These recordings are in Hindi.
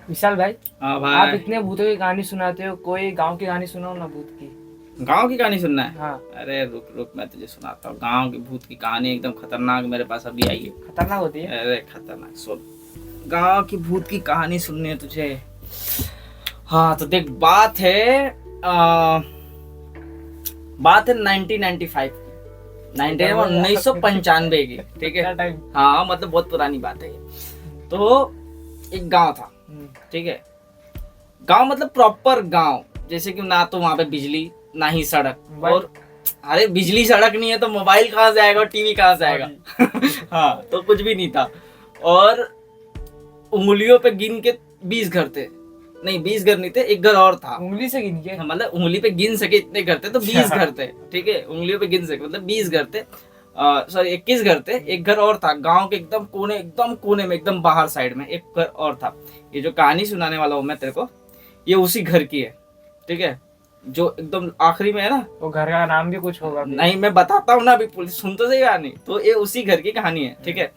विशाल भाई, हाँ आप भाई। इतने भूतों की कहानी सुनाते हो, कोई गांव की कहानी सुनाओ ना भूत की। गांव की कहानी सुनना है? हाँ। अरे रुक रुक, मैं तुझे सुनाता हूँ गांव की भूत की कहानी, एकदम खतरनाक मेरे पास अभी आई है। खतरनाक होती है। अरे खतरनाक, सुन। गांव की भूत की कहानी सुननी है तुझे? हाँ तो देख, आ, बात है 1995 की, 1995 की, ठीक है। टाइम। हाँ मतलब बहुत पुरानी बात है ये। तो एक गांव था, ठीक है। गांव मतलब प्रॉपर गांव, जैसे कि ना तो वहां पे बिजली, ना ही सड़क। और अरे बिजली सड़क नहीं है तो मोबाइल कहाँ से आएगा और टीवी कहाँ से आएगा? हाँ तो कुछ भी नहीं था। और उंगलियों पे गिन के 20 घर थे। नहीं 20 घर नहीं थे, एक घर और था। उंगली से गिन के? मतलब उंगली पे गिन सके इतने घर थे तो 20 घर थे, ठीक है। उंगलियों पे गिन सके मतलब 20 घर थे। सॉरी 21 घर थे। एक घर और था गांव के एकदम कोने में, एकदम बाहर साइड में एक घर और था। ये जो कहानी सुनाने वाला हूँ मैं तेरे को, ये उसी घर की है, ठीक है। जो एकदम आखिरी में है ना, वो घर का नाम भी कुछ होगा? नहीं मैं बताता हूँ ना, अभी पुलिस सुन तो सही कहानी। तो ये उसी घर की कहानी है, ठीक है।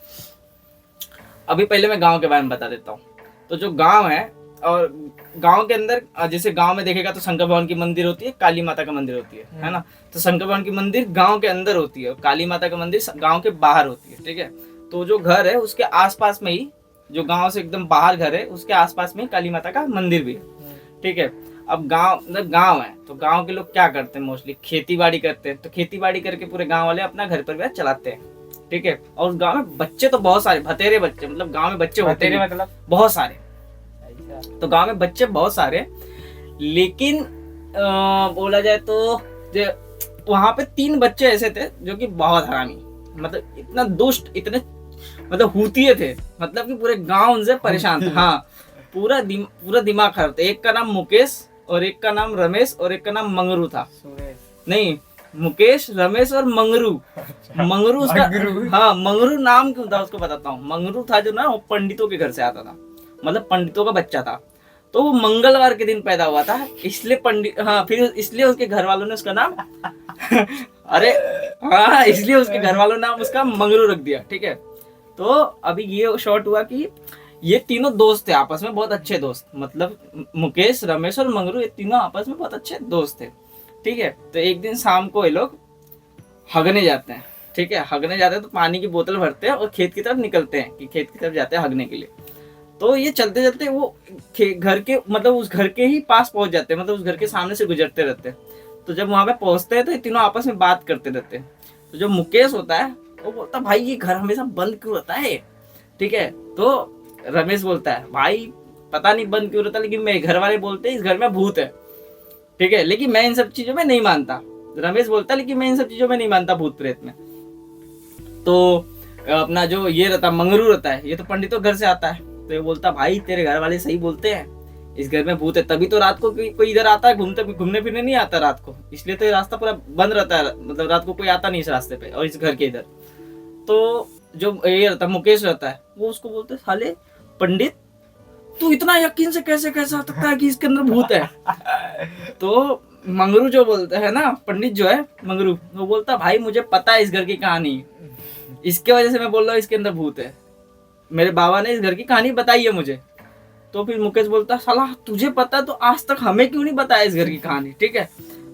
अभी पहले मैं गांव के बारे में बता देता हूँ। तो जो गांव है, और गांव के अंदर जैसे गांव में देखेगा तो शंकर भगवान की मंदिर होती है, काली माता का मंदिर होती है ना। तो शंकर भगवान की मंदिर गांव के अंदर होती है और काली माता का मंदिर गांव के बाहर होती है, ठीक है। तो जो घर है उसके आसपास में ही, जो गांव से एकदम बाहर घर है उसके आसपास में ही काली माता का मंदिर भी है, ठीक है। अब गांव मतलब गांव है तो गांव के लोग क्या करते हैं, मोस्टली खेती बाड़ी करते हैं। तो खेती बाड़ी करके पूरे गांव वाले अपना घर परिवार चलाते हैं, ठीक है। और उस गांव में बच्चे तो बहुत सारे, भतेरे बच्चे, मतलब गांव में बच्चे होते हैं मतलब बहुत सारे। तो गांव में बच्चे बहुत सारे, लेकिन बोला जाए तो वहां पे 3 बच्चे ऐसे थे जो कि बहुत हरामी, मतलब इतना दुष्ट, इतने मतलब हुतिये थे, मतलब कि पूरे गांव उनसे परेशान था। हाँ पूरा दिमाग खराब था। एक का नाम मुकेश और एक का नाम रमेश और एक का नाम मंगरू था। नहीं, मुकेश, रमेश और मंगरू। मंगरू उसका, हाँ मंगरू नाम क्यों था उसको बताता हूँ। मंगरू था जो ना, वो पंडितों के घर से आता था, मतलब पंडितों का बच्चा था। तो वो मंगलवार के दिन पैदा हुआ था, इसलिए पंडित, हाँ फिर इसलिए उसके घर वालों ने उसका नाम अरे हाँ, इसलिए उसके घर वालों ने नाम उसका मंगरू रख दिया, ठीक है। तो अभी ये शॉर्ट हुआ कि ये तीनों दोस्त थे आपस में, बहुत अच्छे दोस्त, मतलब मुकेश, रमेश और मंगरू, ये तीनों आपस में बहुत अच्छे दोस्त थे, ठीक है। तो एक दिन शाम को ये लोग हगने जाते हैं, ठीक है। हगने जाते हैं तो पानी की बोतल भरते हैं और खेत की तरफ निकलते हैं, कि खेत की तरफ जाते हैं हगने के लिए। तो ये चलते चलते वो घर के, मतलब उस घर के ही पास पहुंच जाते हैं, मतलब उस घर के सामने से गुजरते रहते हैं। तो जब वहां पे पहुंचते हैं तो ये तीनों आपस में बात करते रहते हैं। तो जो मुकेश होता है वो बोलता है भाई ये घर हमेशा बंद क्यों रहता है, ठीक है। तो रमेश बोलता है भाई पता नहीं बंद क्यों रहता, लेकिन मेरे घर वाले बोलते हैं इस घर में भूत है, ठीक है, लेकिन मैं इन सब चीजों में नहीं मानता। रमेश बोलता है लेकिन मैं इन सब चीजों में नहीं मानता, भूत प्रेत में। तो अपना जो ये रहता मंगरू रहता है, ये तो पंडितों घर से आता है। तो ये बोलता भाई तेरे घर वाले सही बोलते हैं, इस घर में भूत है, तभी तो रात को कोई इधर आता है, घूमने फिरने नहीं आता रात को, इसलिए तो ये रास्ता पूरा बंद रहता है, मतलब रात को कोई आता नहीं इस रास्ते पे और इस घर के इधर। तो जो ये रहता मुकेश रहता है, वो उसको बोलते साले पंडित तू इतना यकीन से कैसे कह सकता है कि इसके अंदर भूत है? तो मंगरू जो बोलता है ना, पंडित जो है मंगरू, वो बोलता भाई मुझे पता है इस घर की कहानी, इसके वजह से मैं बोल रहा हूँ इसके अंदर भूत है, मेरे बाबा ने इस घर की कहानी बताई है मुझे। तो फिर मुकेश बोलता साला तुझे पता तो आज तक हमें क्यों नहीं बताया इस घर की कहानी, ठीक है।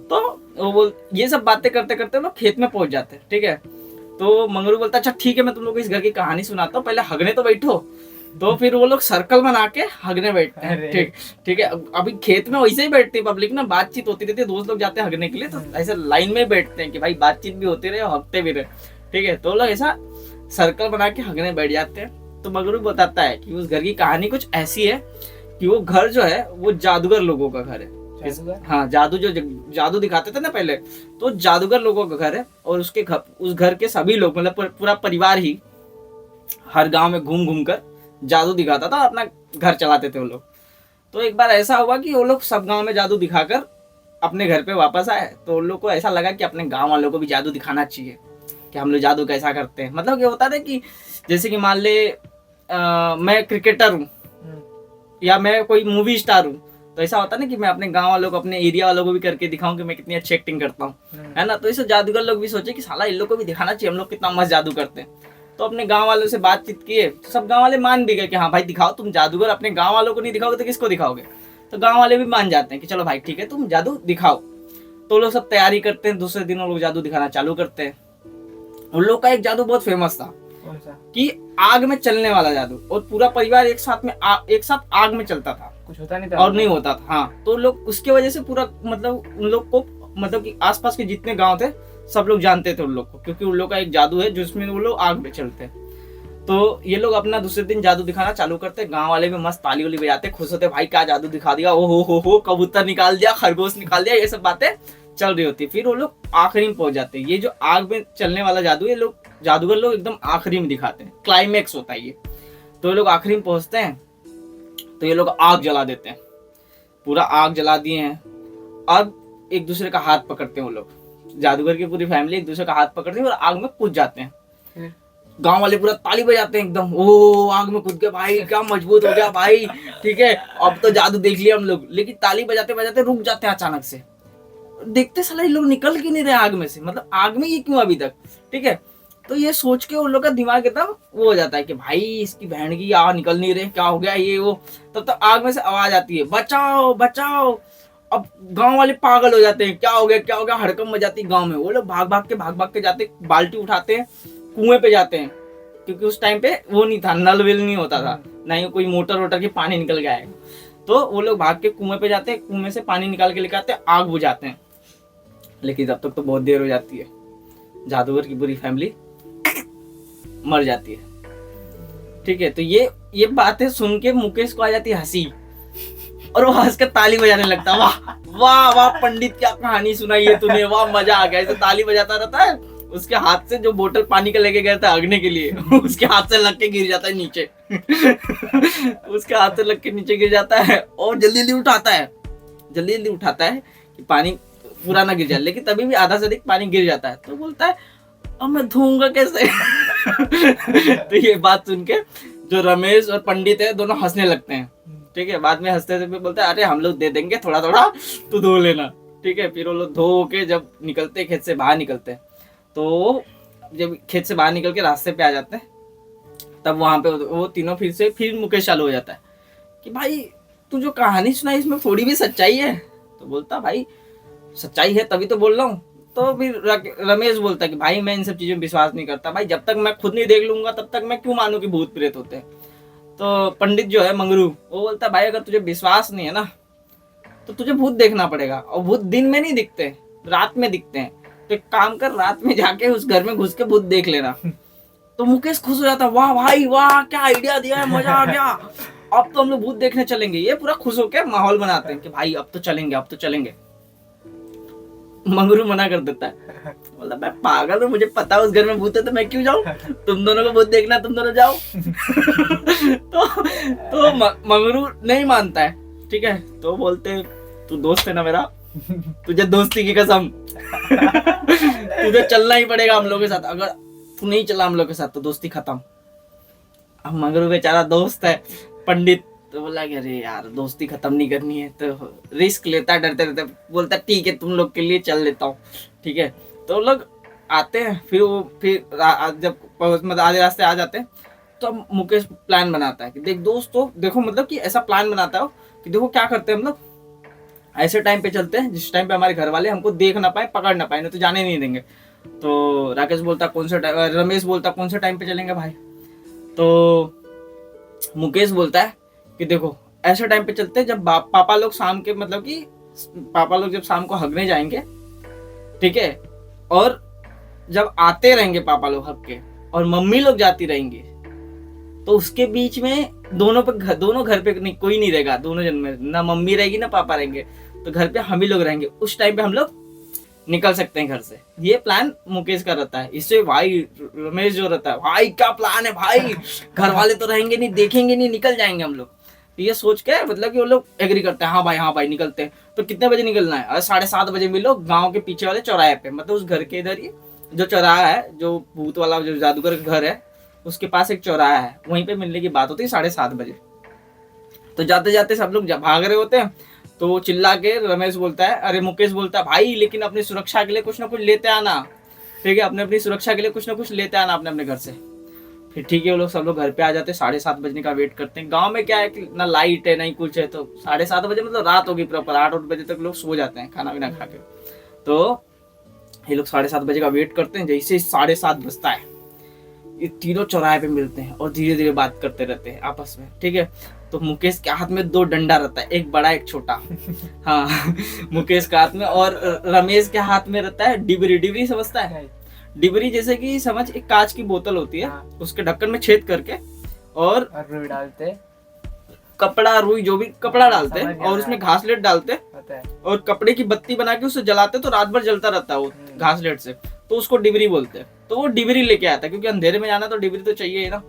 तो वो बोल, ये सब बातें करते करते लोग खेत में पहुंच जाते हैं, ठीक है। तो मंगरू बोलता अच्छा ठीक है मैं तुम लोग को इस घर की कहानी सुनाता हूँ, पहले हगने तो बैठो। तो फिर वो लोग सर्कल बना के हगने बैठते हैं, ठीक ठीक है। अभी खेत में वैसे ही बैठते हैं पब्लिक ना, बातचीत होती रहती है, दोस्त लोग जाते हैं हगने के लिए तो ऐसे लाइन में बैठते हैं कि भाई बातचीत भी होती रहे और हगते भी रहे, ठीक है। तो लोग ऐसा सर्कल बना के हगने बैठ जाते हैं। तो मगरू बताता है कि उस घर की कहानी कुछ ऐसी है कि वो घर जो है वो जादूगर लोगों का घर है। हाँ जादू दिखाते थे ना पहले, तो जादूगर लोगों का घर है। और उस घर के सभी लोग, मतलब पूरा परिवार ही हर गांव में घूम घूम कर जादू दिखाता था, अपना घर चलाते थे वो लोग। तो एक बार ऐसा हुआ कि वो लोग सब गांव में जादू दिखाकर अपने घर पे वापस आए। तो उन लोग को ऐसा लगा कि अपने गांव वालों को भी जादू दिखाना चाहिए कि हम लोग जादू कैसा करते हैं। मतलब ये होता था कि जैसे कि मान ले मैं क्रिकेटर हूँ या मैं कोई मूवी स्टार हूँ, तो ऐसा होता ना कि मैं अपने गांव वालों को, अपने एरिया वालों को भी करके दिखाऊं कि मैं कितनी अच्छी एक्टिंग करता हूँ, है ना। तो इसे जादूगर लोग भी सोचे कि साला इन लोग को भी दिखाना चाहिए हम लोग कितना मस्त जादू करते हैं। तो अपने गांव वालों से बातचीत किए, तो सब गांव वाले मान भी गए कि हाँ भाई दिखाओ तुम जादूगर, अपने गांव वालों को नहीं दिखाओगे तो किसको दिखाओगे। तो गांव वाले भी मान जाते हैं कि चलो भाई ठीक है तुम जादू दिखाओ। तो लोग सब तैयारी करते हैं, दूसरे दिन वो लोग जादू दिखाना चालू करते हैं। उन लोग का एक जादू बहुत फेमस था कौन सा? कि आग में चलने वाला जादू, और पूरा परिवार एक साथ में एक साथ आग में चलता था, कुछ होता नहीं था और नहीं होता था। हाँ, तो लोग उसके वजह से पूरा मतलब उन लोग को मतलब कि आसपास के जितने गांव थे सब लोग जानते थे उन लोग को, क्योंकि उन लोग का एक जादू है जिसमें वो लोग आग में चलते हैं। तो ये लोग अपना दूसरे दिन जादू दिखाना चालू करते, गांव वाले भी मस्त ताली वाली बजाते, खुश होते, भाई क्या जादू दिखा दिया, ओ हो कबूतर निकाल दिया, खरगोश निकाल दिया, ये सब बातें चल रही होती। फिर वो लोग आखिरी में पहुंच जाते हैं। ये जो आग में चलने वाला जादू, ये लोग जादूगर लोग एकदम आखिरी में दिखाते हैं, क्लाइमेक्स होता है ये। तो ये लोग आखिरी में पहुंचते हैं, तो ये लोग आग जला देते हैं, पूरा आग जला दिए हैं। अब एक दूसरे का हाथ पकड़ते हैं वो लोग, जादूगर की पूरी फैमिली एक दूसरे का हाथ पकड़ते हैं और आग में कूद जाते हैं। गांव वाले पूरा ताली बजाते हैं एकदम, ओ आग में कूद गए भाई, क्या मजबूत हो गया भाई, ठीक है अब तो जादू देख लिया हम लोग। लेकिन ताली बजाते बजाते रुक जाते हैं अचानक से, देखते साला ये लोग निकल क्यों नहीं रहे आग में से, मतलब आग में ये क्यों अभी तक, ठीक है। तो ये सोच के उन लोग का दिमाग एकदम वो हो जाता है कि भाई इसकी बहन की आग निकल नहीं रहे, क्या हो गया ये वो। तब तक आग में से आवाज आती है, बचाओ बचाओ। अब गांव वाले पागल हो जाते हैं, क्या हो गया क्या हो गया, हड़कंप मचाती है गांव में। वो लोग भाग भाग के जाते, बाल्टी उठाते हैं, कुएं पे जाते हैं, क्योंकि उस टाइम पे वो नहीं था, नल विल नहीं होता था, ना ही कोई मोटर वोटर के पानी निकल गया है। तो वो लोग भाग के कुएं पे जाते हैं, कुएं से पानी निकाल के लेके आते हैं, आग बुझाते हैं। लेकिन तब तक तो बहुत देर हो जाती है, जादूगर की पूरी फैमिली मर जाती है, ठीक है। तो ये बातें सुन के मुकेश को आ जाती है हंसी, और वो हंस कर ताली बजाने लगता, वाह वाह वाह पंडित क्या कहानी सुनाई है तूने, वाह मजा आ गया। ऐसे ताली बजाता रहता है, उसके हाथ से जो बोतल पानी का लेके गया था अगने के लिए उसके हाथ से लग के गिर जाता है नीचे उसके हाथ से लग के नीचे गिर जाता है, और जल्दी जल्दी उठाता है कि पानी पूरा ना गिर जाए, लेकिन तभी भी आधा से अधिक पानी गिर जाता है। तो बोलता है अब मैं धोऊंगा कैसे तो ये बात सुन के जो रमेश और पंडित है दोनों हंसने लगते हैं, ठीक है। बाद में हंसते हुए बोलता है अरे हम लोग दे देंगे थोड़ा थोड़ा, तू धो लेना, ठीक है। फिर वो लोग धो के जब निकलते, खेत से बाहर निकलते, तो जब खेत से बाहर निकल के रास्ते पे आ जाते हैं, तब वहां पे वो तीनों फिर मुकेश चालू हो जाता है कि भाई तू जो कहानी सुनाई इसमें थोड़ी भी सच्चाई है। तो बोलता भाई सच्चाई है तभी तो बोल रहा हूँ। तो फिर रमेश बोलता है कि भाई मैं इन सब चीजों में विश्वास नहीं करता भाई, जब तक मैं खुद नहीं देख लूंगा तब तक मैं क्यों मानूं कि भूत प्रेत होते हैं। तो पंडित जो है मंगरू, वो बोलता है भाई अगर तुझे विश्वास नहीं है ना तो तुझे भूत देखना पड़ेगा, और भूत दिन में नहीं दिखते, रात में दिखते हैं। तो एक काम कर, रात में जाके उस घर में घुस के भूत देख लेना। तो मुकेश खुश हो जाता, वाह भाई वाह क्या आइडिया दिया है, मजा आ गया, अब तो हम लोग भूत देखने चलेंगे। ये पूरा खुश होकर माहौल बनाते हैं कि भाई अब तो चलेंगे। मंगरू मना कर देता है, बोला मैं पागल हूँ, मुझे पता है उस घर में भूत है तो मैं क्यों जाऊं, तुम दोनों को भूत देखना, तुम दोनों जाओ तो मंगरू नहीं मानता है, ठीक है। तो बोलते तू दोस्त है ना मेरा, तुझे दोस्ती की कसम तुझे चलना ही पड़ेगा हम लोगों के साथ, अगर तू नहीं चला हम लोग के साथ तो दोस्ती खत्म। अब मंगरू बेचारा दोस्त है पंडित, तो बोला कि अरे यार दोस्ती खत्म नहीं करनी है, तो रिस्क लेता, डरते रहते, बोलता ठीक है तुम लोग के लिए चल लेता हूँ, ठीक है। तो लोग आते हैं, फिर जब मतलब आधे रास्ते आ जाते हैं तो मुकेश प्लान बनाता है कि देख दोस्तों देखो, मतलब कि ऐसा प्लान बनाता है कि देखो क्या करते हैं हम लोग, ऐसे टाइम पे चलते हैं जिस टाइम पे हमारे घर वाले हमको देख ना पाए, पकड़ ना पाए, नहीं तो जाने नहीं देंगे। तो राकेश बोलता कौन सा टाइम, रमेश बोलता कौन सा टाइम पे चलेंगे भाई। तो मुकेश बोलता है कि देखो ऐसे टाइम पे चलते हैं जब पापा लोग शाम के, मतलब कि पापा लोग जब शाम को हगने जाएंगे, ठीक है, और जब आते रहेंगे पापा लोग हग के और मम्मी लोग जाती रहेंगी, तो उसके बीच में दोनों घर पे नहीं, कोई नहीं रहेगा, दोनों जन में ना मम्मी रहेगी ना पापा रहेंगे, तो घर पे हम ही लोग रहेंगे। उस टाइम पे हम लोग निकल सकते हैं घर से। ये प्लान मुकेश का रहता है। इससे भाई रमेश जो रहता है, भाई क्या प्लान है भाई, घर वाले तो रहेंगे नहीं, देखेंगे नहीं, निकल जाएंगे हम लोग। तो ये सोच के मतलब कि वो लोग एग्री करते हैं, हाँ भाई निकलते हैं। तो कितने बजे निकलना है? 7:30 बजे मिलो गाँव के पीछे वाले चौराहे पे, मतलब उस घर के इधर ही जो चौराहा है, जो भूत वाला जो जादूगर का घर है उसके पास एक चौराहा है, वहीं पे मिलने की बात होती है 7:30 बजे। तो जाते जाते सब लोग भाग रहे होते हैं, तो चिल्ला के रमेश बोलता है, अरे मुकेश बोलता है भाई लेकिन अपनी सुरक्षा के लिए कुछ ना कुछ लेते आना, ठीक है, अपनी सुरक्षा के लिए कुछ ना कुछ लेते आना अपने घर से। फिर ठीक है वो लोग सब लोग घर पे आ जाते हैं, 7:30 बजने का वेट करते हैं। गांव में क्या है कि ना लाइट है ना ही कुछ है, तो 7:30 बजे मतलब रात होगी प्रॉपर, 8 बजे तक लोग सो जाते हैं खाना वाना खा के। तो ये लोग 7:30 बजे का वेट करते हैं। जैसे 7:30 बजता है ये तीनों चौराहे पे मिलते हैं और धीरे धीरे बात करते रहते हैं आपस में, ठीक है। तो मुकेश के हाथ में 2 डंडा रहता है, एक बड़ा एक छोटा। हाँ मुकेश के हाथ में, और रमेश के हाथ में रहता है डिबरी। डिबरी समझता है? डिबरी जैसे कि समझ एक कांच की बोतल होती है, हाँ। उसके ढक्कन में छेद करके और रुई डालते, कपड़ा रुई जो भी कपड़ा डालते समझ हैं गया और उसमें घासलेट डालते होता है। और कपड़े की बत्ती बना के उसे जलाते, तो रात भर जलता रहता है वो घासलेट से, तो उसको डिबरी बोलते हैं। तो वो डिबरी लेके आता है क्योंकि अंधेरे में जाना तो डिबरी तो चाहिए ही ना।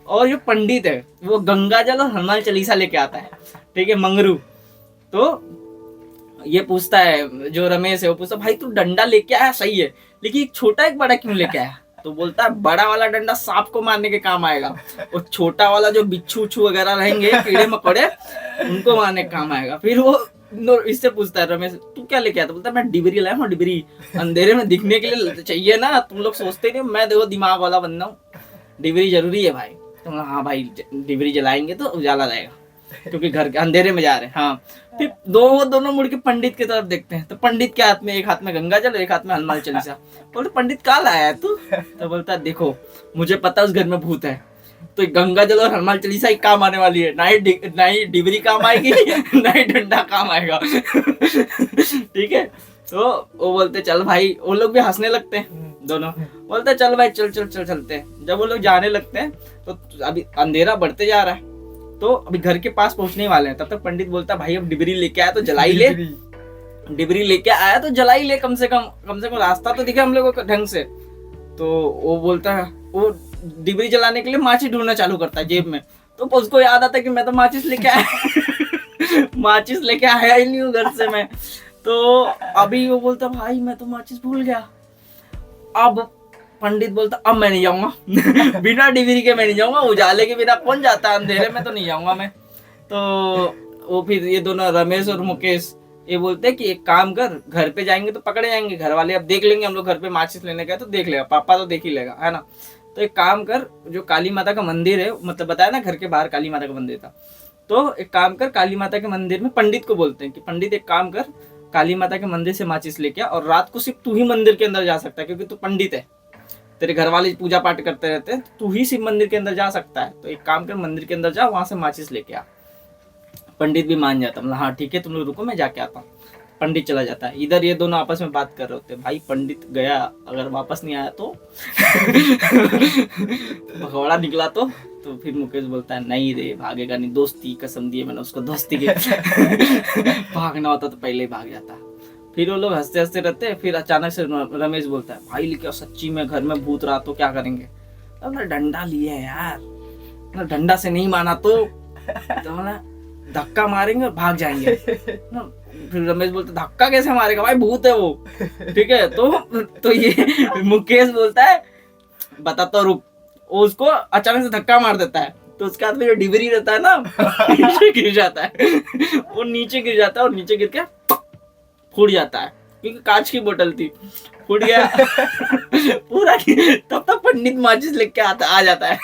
और जो पंडित है वो गंगा जल और हनुमान चालीसा लेके आता है, ठीक है, मंगरू। तो ये पूछता है, जो रमेश है वो पूछता, भाई तू डंडा लेके आया सही है, लेकिन एक छोटा एक बड़ा क्यों लेके आया? तो बोलता है बड़ा वाला डंडा सांप को मारने के काम आएगा, और छोटा वाला जो बिच्छू उच्छू वगैरह रहेंगे कीड़े मकोड़े उनको मारने के काम आएगा। फिर वो इससे पूछता है रमेश, तू क्या लेके आया? तो बोलता है मैं डिबरी लाया हूँ, डिबरी अंधेरे में दिखने के लिए चाहिए ना, तुम लोग सोचते नहीं, मैं देखो दिमाग वाला बंदा हूँ, डिबरी जरूरी है भाई। तो हाँ भाई डिबरी जलाएंगे तो उजाला रहेगा, क्योंकि घर के अंधेरे में जा रहे हैं। हाँ फिर दोनों मुड़ के पंडित की तरफ देखते हैं, तो पंडित के हाथ में, एक हाथ में गंगा जल, एक हाथ में हनुमान चालीसा। बोलते पंडित कहाँ लाया है तू? तो बोलता है देखो मुझे पता उस घर में भूत है, तो गंगा जल और हनुमान चालीसा ही काम आने वाली है, ना ही डिबरी काम आएगी ना ही डंडा काम आएगा। ठीक है। तो वो बोलते चल भाई, वो लोग भी हंसने लगते हैं दोनों, बोलते चल भाई चल चल चल चलते हैं। जब वो लोग जाने लगते हैं तो अभी अंधेरा बढ़ते जा रहा है, तो अभी घर के पास पहुंचने वाले हैं। तब तक पंडित बोलता भाई अब डिबरी लेके आया तो जला ही ले, डिबरी लेके आया तो जला ही ले, कम से कम रास्ता तो दिखे हम लोगों को ढंग से। तो वो बोलता है, वो डिबरी जलाने के लिए माचिस ढूंढना चालू करता है जेब में। तो उसको याद आता है कि मैं तो माचिस लेके आया माचिस लेके आया ही नहीं हूँ घर से मैं। तो अभी वो बोलता भाई मैं तो माचिस भूल गया। अब पंडित बोलता अब मैं नहीं जाऊंगा बिना डिबरी के मैं नहीं जाऊंगा, उजाले के बिना कौन जाता है, अंधेरे में तो नहीं जाऊंगा मैं। तो वो फिर ये दोनों रमेश और मुकेश ये बोलते हैं कि एक काम कर, घर पे जाएंगे तो पकड़े जाएंगे घर वाले, अब देख लेंगे हम लोग घर पे माचिस लेने गए तो देख लेगा पापा, तो देख ही लेगा, है ना। तो एक काम कर, जो काली माता का मंदिर है, मतलब बताया ना घर के बाहर काली माता का मंदिर था, तो एक काम कर काली माता के मंदिर में पंडित को बोलते हैं कि पंडित एक काम कर, काली माता के मंदिर से माचिस लेके आ, और रात को सिर्फ तू ही मंदिर के अंदर जा सकता है, क्योंकि तू पंडित है, तेरे घर वाले पूजा पाठ करते रहते हैं, तू ही सिर्फ मंदिर के अंदर जा सकता है। तो एक काम कर मंदिर के अंदर जा, वहां से माचिस लेके आ। पंडित भी मान जाता, मतलब हाँ ठीक है तुम लोग रुको मैं जाके आता हूँ। पंडित चला जाता है। इधर ये दोनों आपस में बात कर रहे होते हैं, भाई पंडित गया, अगर वापस नहीं आया तो भगौड़ा निकला तो फिर मुकेश बोलता है नहीं रे भागेगा नहीं, दोस्ती कसम दी है मैंने उसको, दोस्ती की भागना होता तो पहले ही भाग जाता। फिर वो लोग हंसते हंसते रहते हैं। फिर अचानक से रमेश बोलता है भाई लेकिन सच्ची में घर में भूत रहा तो क्या करेंगे? तो डंडा लिए है यार, डंडा से नहीं माना तो धक्का मारेंगे और भाग जाएंगे। फिर रमेश बोलता धक्का कैसे मारेगा भाई, भूत है वो, ठीक है। तो ये मुकेश बोलता है बता तो रुक, वो उसको अचानक से धक्का मार देता है, तो उसके हाथ में जो डिबरी रहता है ना नीचे गिर जाता है वो नीचे गिर जाता है और नीचे गिर के फूट जाता है, क्योंकि कांच की बोतल थी, फूट गया पूरा। तब तक पंडित माचिस लेके आ जाता है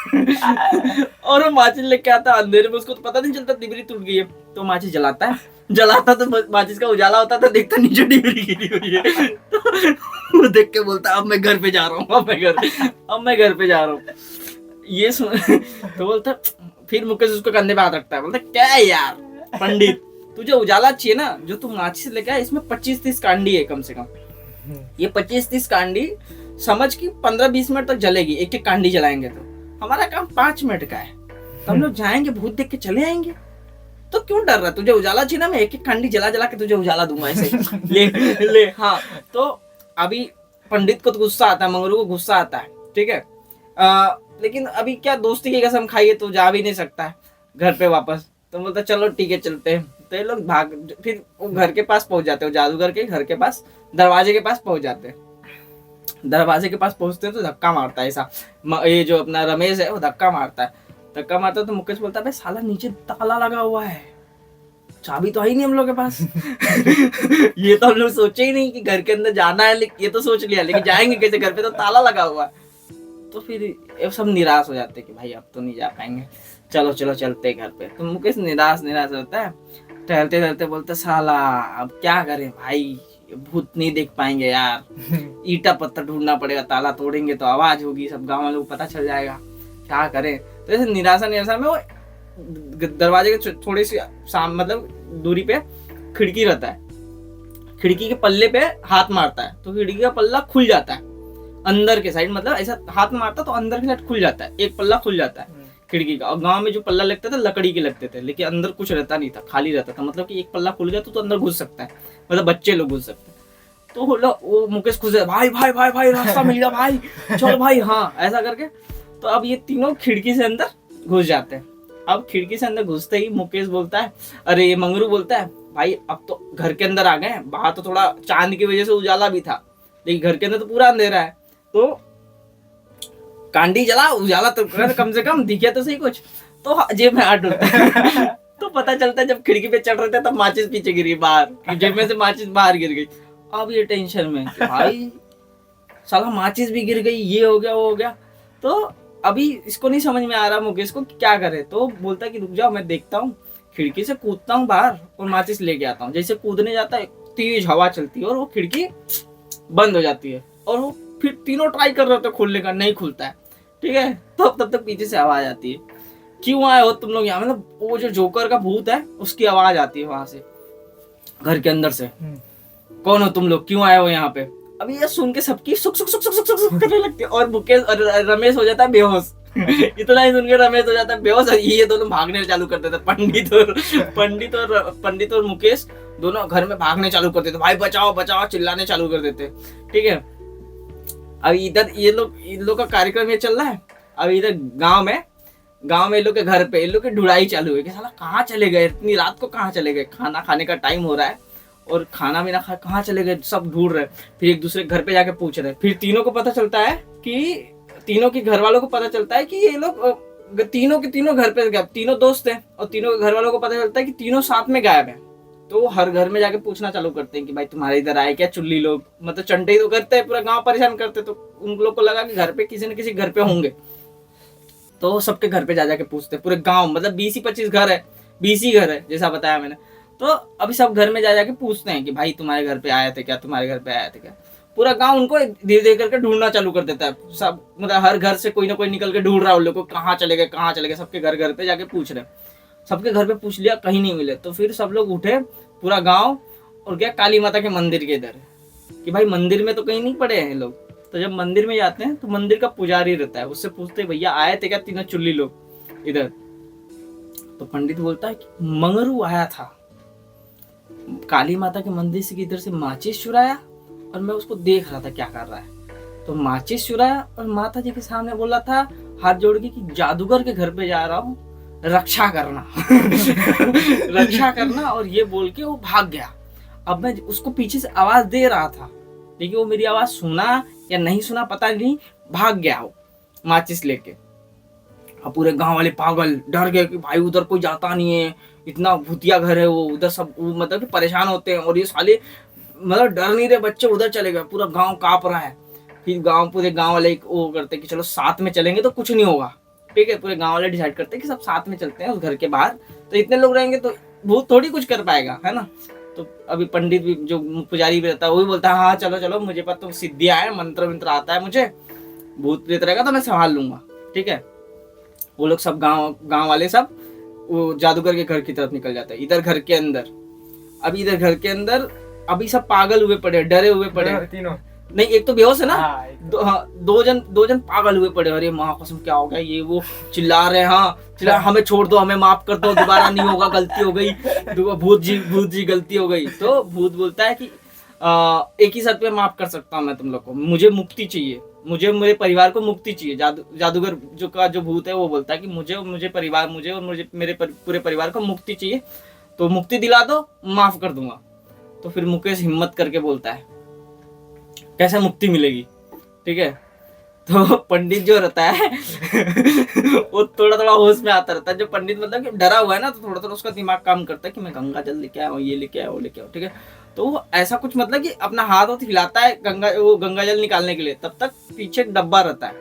और वो माचिस लेके आता है अंधेरे में, उसको तो पता नहीं चलता डिबरी टूट गई है। तो माचिस जलाता है, जलाता तो माचिस का उजाला होता तो देखता नीचे डिबरी गिरी हुई है। तो वो देख के बोलता अब मैं घर पे जा रहा हूँ, अब मैं घर पे जा रहा हूँ। ये सुन तो बोलता, फिर मुकेश उसको कंधे पे हाथ रखता है, बोलता क्या है यार पंडित, तुझे उजाला चाहिए ना, जो तू माचिस लेके आया इसमें 25-30 कांडी है कम से कम, ये 25-30 कांडी समझ की 15-20 मिनट तक जलेगी, एक एक कांडी जलाएंगे तो हमारा काम 5 मिनट का है, तो हम लोग जाएंगे भूत देख के चले आएंगे, तो क्यों डर रहा? तुझे उजाला चाहिए ना, मैं एक एक कांडी जला जला के तुझे उजाला दूंगा ऐसे ले। हाँ तो अभी पंडित को तो गुस्सा आता है, मंगरू को गुस्सा आता है, ठीक है। लेकिन अभी क्या दोस्ती की कसम खाई है तो जा भी नहीं सकता है घर पे वापस, तो बोलता चलो ठीक है चलते हैं। तो ये लोग भाग, फिर वो घर के पास पहुंच जाते हैं, जादूगर के घर के पास, दरवाजे के पास पहुंच जाते हैं। दरवाजे के पास पहुंचते हैं तो धक्का मारता है ऐसा, ये जो अपना रमेश है वो धक्का मारता है तो मुकेश बोलता है भाई साला नीचे ताला लगा हुआ है, चाबी तो है ही नहीं हम लोग के पास। ये तो हम लोग सोचे ही नहीं कि घर के अंदर जाना है, ये तो सोच लिया, लेकिन जाएंगे कैसे, घर पे तो ताला लगा हुआ है। तो फिर ये सब निराश हो जाते कि भाई अब तो नहीं जा पाएंगे, चलो चलो चलते घर पे। तो मुकेश निराश निराश होता है, टहलते टहलते बोलते साला अब क्या करें भाई, भूत नहीं देख पाएंगे यार, ईटा पत्थर ढूंढना पड़ेगा, ताला तोड़ेंगे तो आवाज होगी, सब गांव वालों को पता चल जाएगा, क्या करें। तो ऐसे निराशा निराशा में वो दरवाजे के थोड़ी सी मतलब दूरी पे खिड़की रहता है, खिड़की के पल्ले पे हाथ मारता है तो खिड़की का पल्ला खुल जाता है अंदर के साइड, मतलब ऐसा हाथ मारता तो अंदर के साइड खुल जाता है, एक पल्ला खुल जाता है खिड़की का। और गांव में जो पल्ला लगता था लकड़ी के लगते थे, लेकिन अंदर कुछ रहता नहीं था, खाली रहता था, मतलब कि एक पल्ला खुल गया तो अंदर घुस सकता है, मतलब बच्चे लोग घुस सकते हैं। तो वो मुकेश खुश है, भाई भाई भाई भाई रास्ता मिल गया भाई, चल भाई, हाँ ऐसा करके। तो अब ये तीनों खिड़की से अंदर घुस जाते हैं। अब खिड़की से अंदर घुसते ही मुकेश बोलता है, अरे ये मंगरू बोलता है, भाई अब तो घर के अंदर आ गए हैं, बाहर तो थोड़ा चांद की वजह से उजाला भी था, लेकिन घर के अंदर तो पूरा अंधेरा है, तो कांडी जला, उजाला तो कम से कम दिखे तो सही कुछ। तो जेब में हाथ डलता है तो पता चलता है जब खिड़की पे चढ़ रहे थे तब माचिस पीछे गिरी बाहर, जेब में से माचिस बाहर गिर गई। अब ये टेंशन में कि भाई साला माचिस भी गिर गई, ये हो गया वो हो गया। तो अभी इसको नहीं समझ में आ रहा मुकेश को क्या करे, तो बोलता है कि रुक जाओ मैं देखता हूँ, खिड़की से कूदता हूँ बाहर और माचिस लेके आता हूँ। जैसे कूदने जाता है तेज हवा चलती है और वो खिड़की बंद हो जाती है, और वो फिर तीनों ट्राई कर रहे थे खोलने का, नहीं खुलता है, ठीक है। तो तब तक पीछे से आवाज आती है, क्यों आए हो तुम लोग यहाँ, मतलब वो जो जोकर का भूत है उसकी आवाज आती है वहां से घर के अंदर से, कौन हो तुम लोग, क्यों आए हो यहाँ पे। अभी ये सुन के सबकी सुख सुख सुख सुख सुख सुख सुख करने लगती है, और मुकेश और रमेश हो जाता है बेहोश इतना ही सुन के रमेश हो जाता है बेहोश, और ये दोनों भागने चालू कर देते, पंडित और मुकेश दोनों घर में भागने चालू कर देते, भाई बचाओ बचाओ चिल्लाने चालू कर देते, ठीक है। अब इधर इन लोग का कार्यक्रम ये चल रहा है। अब इधर गांव में इन लोग के घर पे इन लोग की ढुलाई चालू है कि साला कहाँ चले गए, इतनी रात को कहाँ चले गए, खाना खाने का टाइम हो रहा है और खाना भी ना खा, कहाँ चले गए, सब ढूंढ रहे। फिर एक दूसरे घर पे जाके पूछ रहे, फिर तीनों को पता चलता है कि तीनों के घर वालों को पता चलता है कि ये लोग तीनों के तीनों घर पे गए, तीनों दोस्त हैं, और तीनों के घर वालों को पता चलता है कि तीनों साथ में गायब हैं। तो हर घर में जाके पूछना चालू करते हैं कि भाई तुम्हारे इधर आए क्या चुल्ली लोग, मतलब चंटे ही तो करते हैं, पूरा गांव परेशान करते, तो उन लोग को लगा कि घर पे किसी न किसी घर पे होंगे, तो सबके घर पे जा जाके पूछते हैं, पूरे गांव मतलब 20-25 घर है, 20 ही घर है जैसा बताया मैंने। तो अभी सब घर में जा जाके पूछते हैं कि भाई तुम्हारे घर पे आए थे क्या, तुम्हारे घर पे आए थे क्या। पूरा गांव उनको धीरे धीरे करके ढूंढना चालू कर देता है, सब मतलब हर घर से कोई ना कोई निकल के ढूंढ रहा है उन लोग को, कहाँ चले गए कहाँ चले गए, सबके घर घर पे जाके पूछ रहे, सबके घर पे पूछ लिया कहीं नहीं मिले। तो फिर सब लोग उठे पूरा गांव और गया काली माता के मंदिर के इधर कि भाई मंदिर में तो कहीं नहीं पड़े हैं लोग। तो जब मंदिर में जाते हैं तो मंदिर का पुजारी रहता है, उससे पूछते भैया आए थे क्या तीनों चुल्ली लोग इधर। तो पंडित बोलता है कि मंगरू आया था, काली माता के मंदिर से इधर से माचिस चुराया और मैं उसको देख रहा था क्या कर रहा है। तो माचिस चुराया और माता जी के सामने बोला था हाथ जोड़ के कि जादूगर के घर पे जा रहा हूँ, रक्षा करना रक्षा करना, और ये बोल के वो भाग गया। अब मैं उसको पीछे से आवाज दे रहा था, लेकिन वो मेरी आवाज सुना या नहीं सुना पता नहीं, भाग गया वो माचिस लेके। अब पूरे गांव वाले पागल डर गए कि भाई उधर कोई जाता नहीं है, इतना भूतिया घर है वो, उधर सब मतलब कि परेशान होते हैं, और ये साले मतलब डर नहीं रहे बच्चे, उधर चले गए, पूरा गांव कांप रहा है। फिर पूरे गांव वाले वो करते कि चलो साथ में चलेंगे तो कुछ नहीं होगा, ठीक है। पूरे गांव वाले डिसाइड करते हैं कि सब साथ में चलते हैं उस घर के बाहर, तो इतने लोग रहेंगे तो भूत थोड़ी कुछ कर पाएगा, है ना। तो अभी पंडित भी जो पुजारी भी रहता है वो भी बोलता है हाँ चलो चलो, मुझे पता तो सिद्धियां है, मंत्र विंत्र आता है मुझे, भूत प्रेत रहेगा तो मैं संभाल लूंगा, ठीक है। वो लोग सब गांव वाले सब वो जादूगर के घर की तरफ निकल जाते हैं। इधर घर के अंदर इधर घर के अंदर अभी सब पागल हुए पड़े, डरे हुए पड़े, तीनों नहीं, एक तो बेहोश है ना, दो जन पागल हुए पड़े, अरे माँ कसम क्या हो गया, ये वो चिल्ला रहे, हाँ चिल्ला, हमें छोड़ दो, हमें माफ कर दो, दोबारा नहीं होगा, गलती हो गई, भूत जी गलती हो गई। तो भूत बोलता है कि एक ही शर्त पे माफ कर सकता हूँ मैं तुम लोग को, मुझे मुक्ति चाहिए, मुझे मेरे परिवार को मुक्ति चाहिए। जादूगर जो भूत है वो बोलता है कि मुझे और मेरे पूरे परिवार को मुक्ति चाहिए, तो मुक्ति दिला दो, माफ कर दूंगा। तो फिर मुकेश हिम्मत करके बोलता है कैसे मुक्ति मिलेगी, ठीक है। तो पंडित जो रहता है वो थोड़ा थोड़ा होश में आता रहता है, जो पंडित मतलब कि डरा हुआ है ना, तो थोड़ा थोड़ा उसका दिमाग काम करता है कि मैं गंगा जल लेके आया हूँ, ये लेके आया वो लेके आओ, ठीक है। तो वो ऐसा कुछ मतलब कि अपना हाथ हिलाता है गंगा जल निकालने के लिए, तब तक पीछे एक डब्बा रहता है,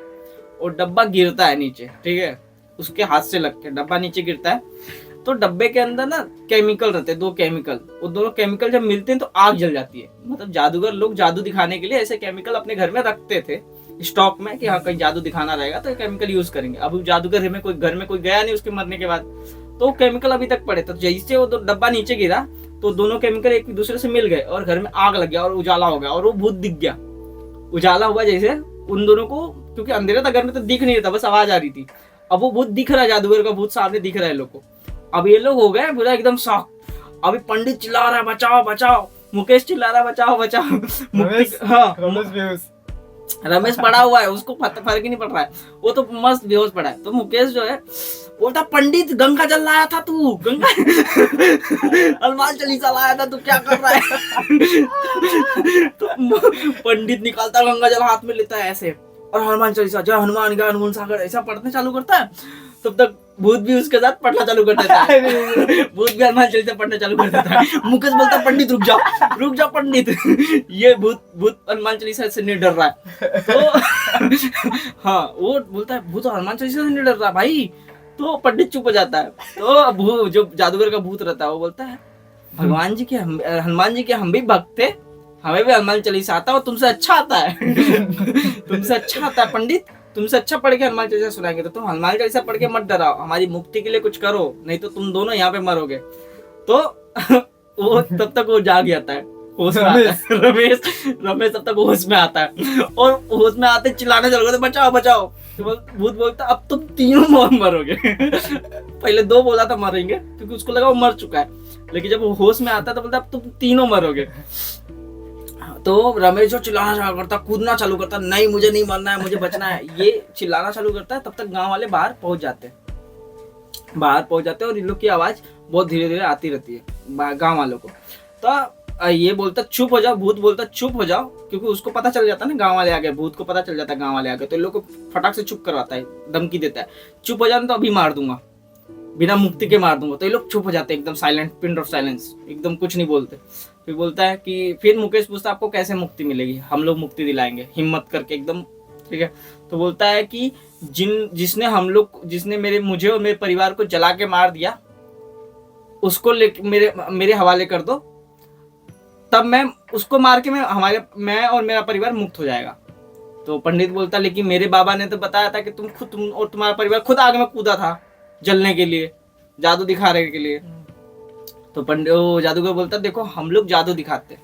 और डब्बा गिरता है नीचे, ठीक है, उसके हाथ से लग के डब्बा नीचे गिरता है। तो डब्बे के अंदर ना केमिकल रहते हैं, 2 केमिकल, वो दोनों केमिकल जब मिलते हैं तो आग जल जाती है। मतलब जादूगर लोग जादू दिखाने के लिए ऐसे केमिकल अपने घर में रखते थे स्टॉक में, कि हाँ कहीं जादू दिखाना रहेगा तो केमिकल यूज करेंगे। अब जादूगर में कोई घर में कोई गया नहीं उसके मरने के बाद, तो केमिकल अभी तक पड़े। तो जैसे वो डब्बा नीचे गिरा तो दोनों केमिकल एक दूसरे से मिल गए और घर में आग लग गया और उजाला हो गया और वो भूत दिख गया। उजाला हुआ जैसे उन दोनों को, क्योंकि अंधेरा था घर में तो दिख नहीं रहा, बस आवाज आ रही थी। अब वो भूत दिख रहा है, जादूगर का भूत सामने दिख रहा है लोग को। अब ये लोग हो गए पूरा एकदम शॉक। अभी पंडित चिल्ला रहा है बचाओ बचाओ, मुकेश चिल्ला रहा है बचाओ बचाओ। हाँ रमेश पड़ा हुआ है, उसको फर्क ही नहीं पड़ रहा है, वो तो मस्त बेहोश पड़ा है। तो मुकेश जो है बोलता पंडित गंगा जल लाया था तू, गंगा हनुमान चालीसा लाया था तू, क्या कर रहा है? तो पंडित निकालता गंगा जल हाथ में लेता है ऐसे और हनुमान चालीसा जय हनुमान ज्ञान गुण सागर ऐसा पढ़ने चालू करता है। तब तक भूत भी उसके साथ पढ़ना चालू कर देता है। भूत भी हनुमान चालीसा पढ़ना चालू कर देता है। मुकेश बोलता पंडित रुक जाओ पंडित, ये भूत हनुमान चालीसा से नहीं डर रहा है। तो हाँ वो बोलता है भूत हनुमान चालीसा से नहीं डर रहा भाई। तो पंडित चुप हो जाता है। तो जो जादूगर का भूत रहता है वो बोलता है भगवान जी के हनुमान जी के हम भी भक्त थे, हमें भी हनुमान चालीसा आता है और तुमसे अच्छा आता है। तुमसे अच्छा आता है पंडित, तुमसे अच्छा पढ़ के हनुमान चालीसा सुनाएंगे, तो तुम हनुमान चालीसा पढ़ के मत डराओ, हमारी मुक्ति के लिए कुछ करो, नहीं तो तुम दोनों यहाँ पे मरोगे। तो वो तब तक वो जाग जाता है, होश में आता है। रमेश तब तक होश में आता है और होश में आते चिल्लाने चल गए बचाओ बचाओ। तो भूत बोलता अब तुम तीनों मरोगे। पहले 2 बोला था मरेंगे क्योंकि उसको लगा वो मर चुका है, लेकिन जब वो होश में आता है तो बोलता अब तुम तीनों मरोगे। तो रमेश जो चिल्लाना चालू करता, कूदना चालू करता, नहीं मुझे नहीं मरना है, मुझे बचना है, ये चिल्लाना चालू करता है। तब तक गांव वाले बाहर पहुंच जाते हैं और इन लोग की आवाज बहुत धीरे धीरे आती रहती है गांव वालों को। तो ये बोलता चुप हो जाओ, भूत बोलता चुप हो जाओ, क्योंकि उसको पता चल जाता है ना गांव वाले आ गए, भूत को पता चल जाता है गांव वाले आ गए, तो इन लोग को फटाक से चुप करवाता है, धमकी देता है चुप हो जाना तो अभी मार दूंगा, बिना मुक्ति के मार दूंगा। तो ये लोग चुप हो जाते हैं एकदम साइलेंट, पिन ऑफ साइलेंस, एकदम कुछ नहीं बोलते। फिर बोलता है कि फिर मुकेश पूछता आपको कैसे मुक्ति मिलेगी, हम लोग मुक्ति दिलाएंगे हिम्मत करके एकदम, ठीक है। तो बोलता है कि जिसने मुझे और मेरे परिवार को जला के मार दिया उसको मेरे हवाले कर दो, तब मैं उसको मार के मैं और मेरा परिवार मुक्त हो जाएगा। तो पंडित बोलता लेकिन मेरे बाबा ने तो बताया था कि तुम और तुम्हारा परिवार खुद आग में कूदा था जलने के लिए, जादू दिखाने के लिए। तो जादूगर बोलता देखो हम लोग जादू दिखाते,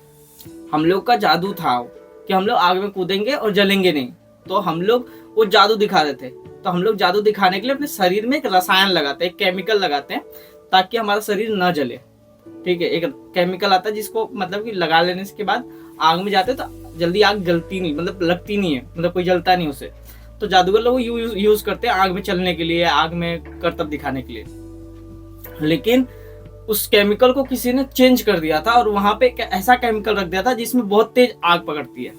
हम लोग का जादू था कि हम लोग आग में कूदेंगे और जलेंगे नहीं, तो हम लोग वो जादू दिखा रहे थे। तो हम लोग जादू दिखाने के लिए अपने शरीर में एक रसायन लगाते हैं, एक केमिकल लगाते हैं ताकि हमारा शरीर न जले, ठीक है। एक केमिकल आता है जिसको मतलब कि लगा लेने के बाद आग में जाते तो जल्दी आग जलती नहीं, मतलब लगती नहीं है, मतलब कोई जलता नहीं उसे। तो जादूगर लोग यूज करते हैं आग में चलने के लिए, आग में करतब दिखाने के लिए। लेकिन उस केमिकल को किसी ने चेंज कर दिया था और वहां पे ऐसा केमिकल रख दिया था जिसमें बहुत तेज आग पकड़ती है।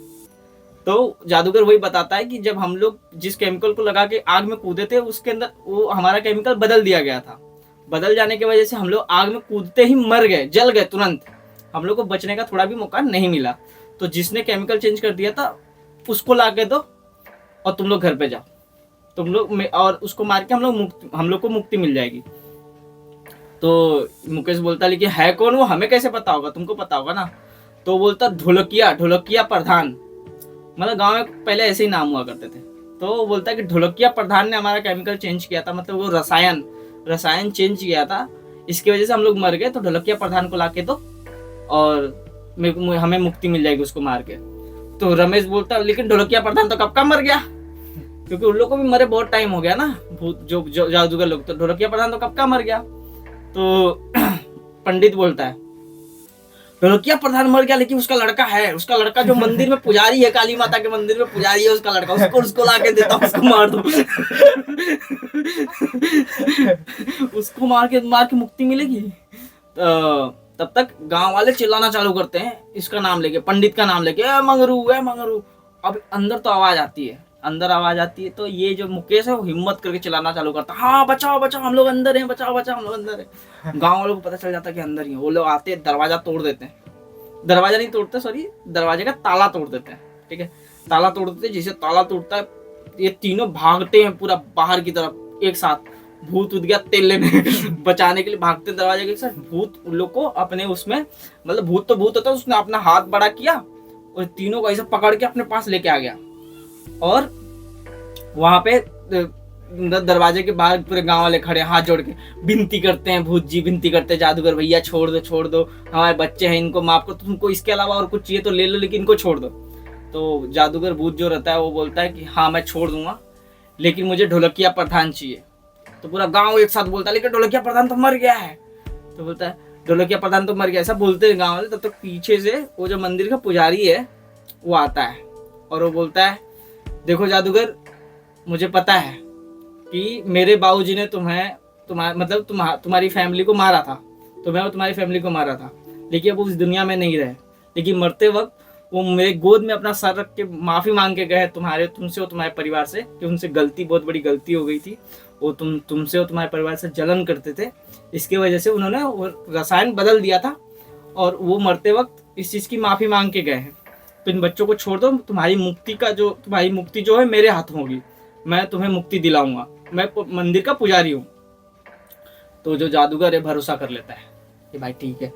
तो जादूगर वही बताता है कि जब हम लोग जिस केमिकल को लगा के आग में कूदे थे उसके अंदर वो हमारा केमिकल बदल दिया गया था। बदल जाने की वजह से हम लोग आग में कूदते ही मर गए, जल गए तुरंत, हम लोग को बचने का थोड़ा भी मौका नहीं मिला। तो जिसने केमिकल चेंज कर दिया था उसको ला के दो और तुम लोग घर पे जाओ, तुम लोग और उसको मार के हम लोग को मुक्ति मिल जाएगी। तो मुकेश बोलता लेकिन है कौन वो, हमें कैसे पता होगा, तुमको पता होगा ना। तो बोलता ढोलकिया प्रधान, मतलब गांव में पहले ऐसे ही नाम हुआ करते थे। तो बोलता है कि ढोलकिया प्रधान ने हमारा केमिकल चेंज किया था, मतलब वो रसायन चेंज किया था, इसकी वजह से हम लोग मर गए। तो ढोलकिया प्रधान को लाके दो और हमें मुक्ति मिल जाएगी उसको मार के। तो रमेश बोलता लेकिन ढोलकिया प्रधान तो कब का मर गया, क्योंकि उन लोग को भी मरे बहुत टाइम हो गया ना, जो जादूगर लोग। तो ढोलकिया प्रधान तो कब का मर गया। तो पंडित बोलता है ढोलकिया प्रधान मर गया लेकिन उसका लड़का जो मंदिर में पुजारी है, काली माता के मंदिर में पुजारी है, उसका लड़का, उसको ला के देता हूँ, उसको मार दो। उसको मार के मुक्ति मिलेगी। तब तक गांव वाले चिल्लाना चालू करते हैं इसका नाम लेके, पंडित का नाम लेके, ए मंगरू। अब अंदर तो आवाज आती है, तो ये जो मुकेश है वो हिम्मत करके चिल्लाना चालू करता है, हाँ बचाओ हम लोग अंदर हैं, बचाओ हम लोग अंदर हैं। गांव वालों को पता चल जाता है कि अंदर ही है। वो लोग आते हैं, दरवाजा तोड़ देते हैं, दरवाजा नहीं तोड़ते, सॉरी, दरवाजे का ताला तोड़ देते हैं, ठीक है। ताला तोड़ देते, जैसे ताला टूटता है ये तीनों भागते हैं पूरा बाहर की तरफ एक साथ। भूत उठ गया तेल लेने बचाने के लिए भागते दरवाजे के साथ। भूत उन लोग को अपने उसमें, मतलब भूत तो भूत होता है, उसने अपना हाथ बड़ा किया और तीनों को ऐसे पकड़ के अपने पास लेके आ गया। और वहां पे दरवाजे के बाहर पूरे गांव वाले खड़े हाथ जोड़ के विनती करते हैं, भूत जी विनती करते हैं, जादूगर भैया छोड़ दो, हमारे बच्चे हैं, इनको माफ करो, तुमको इसके अलावा और कुछ चाहिए तो ले लो, लेकिन इनको छोड़ दो। तो जादूगर भूत जो रहता है वो बोलता है कि हाँ मैं छोड़ दूंगा, लेकिन मुझे ढोलकिया प्रधान चाहिए। तो पूरा गांव एक साथ बोलता है लेकिन ढोलकिया प्रधान तो मर गया है। तो बोलता है ढोलकिया प्रधान तो मर गया, ऐसा बोलते हैं गांव वाले। तब तक पीछे से वो जो मंदिर का पुजारी है वो आता है और वो बोलता है देखो जादूगर, मुझे पता है कि मेरे बाबूजी ने तुम्हारी फैमिली को मारा था, तो मैं तुम्हारी फैमिली को मारा था, लेकिन अब उस दुनिया में नहीं रहे। लेकिन मरते वक्त वो मेरे गोद में अपना सर रख के माफी मांग के गए तुमसे और तुम्हारे परिवार से, कि उनसे बहुत बड़ी गलती हो गई थी। वो तुमसे और तुम्हारे परिवार से जलन करते थे, इसकी वजह से उन्होंने वो रसायन बदल दिया था और वो मरते वक्त इस चीज की माफी मांग के गए हैं। तो इन बच्चों को छोड़ दो, तुम्हारी मुक्ति जो है मेरे हाथ में होगी, मैं तुम्हें मुक्ति दिलाऊंगा, मैं मंदिर का पुजारी हूँ। तो जो जादूगर है भरोसा कर लेता है कि भाई ठीक है,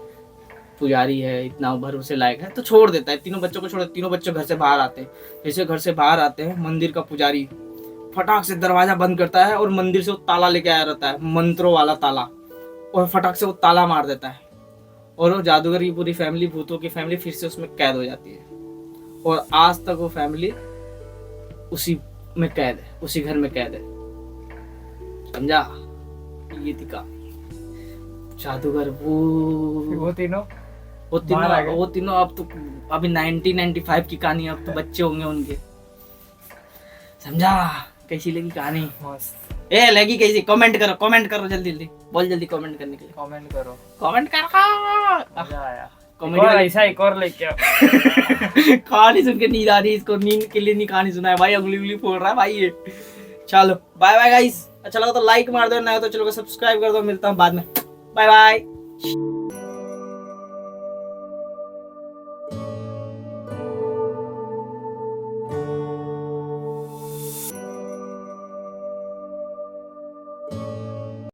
पुजारी है, इतना भरोसे लायक है, तो छोड़ देता है। तीनों बच्चों को छोड़, तीनों बच्चे घर से बाहर आते हैं। जैसे घर से बाहर आते हैं, मंदिर का पुजारी फटाक से दरवाजा बंद करता है और मंदिर से वो ताला लेके आया रहता है, मंत्रों वाला ताला, और फटाक से वो ताला मार देता है। और वो जादूगर की पूरी फैमिली, भूतों की फैमिली फिर से उसमें कैद हो जाती है। और आज तक वो फैमिली उसी में कैद है, उसी घर में कैद है। समझा? ये थी कहानी। जादूगर वो तीनों अब तो अभी 1995 की कहानी, अब तो बच्चे होंगे उनके। समझा? कैसी लगी कहानी? मस्त। ए लगी कैसी? कमेंट करो जल्दी बोल, जल्दी कमेंट करने के लिए कमेंट करो। मजा आया। कॉमेडी ऐसा एक और लेके आओ। कहानी सुन के नींद आ रही है इसको, नींद के लिए नहीं कहानी सुना है भाई, उंगली फोड़ रहा है भाई ये। चलो बाय बाय गाइस, अच्छा लगा तो लाइक मार दो, ना तो चलो सब्सक्राइब कर दो। मिलता हूँ बाद में, बाय बाय।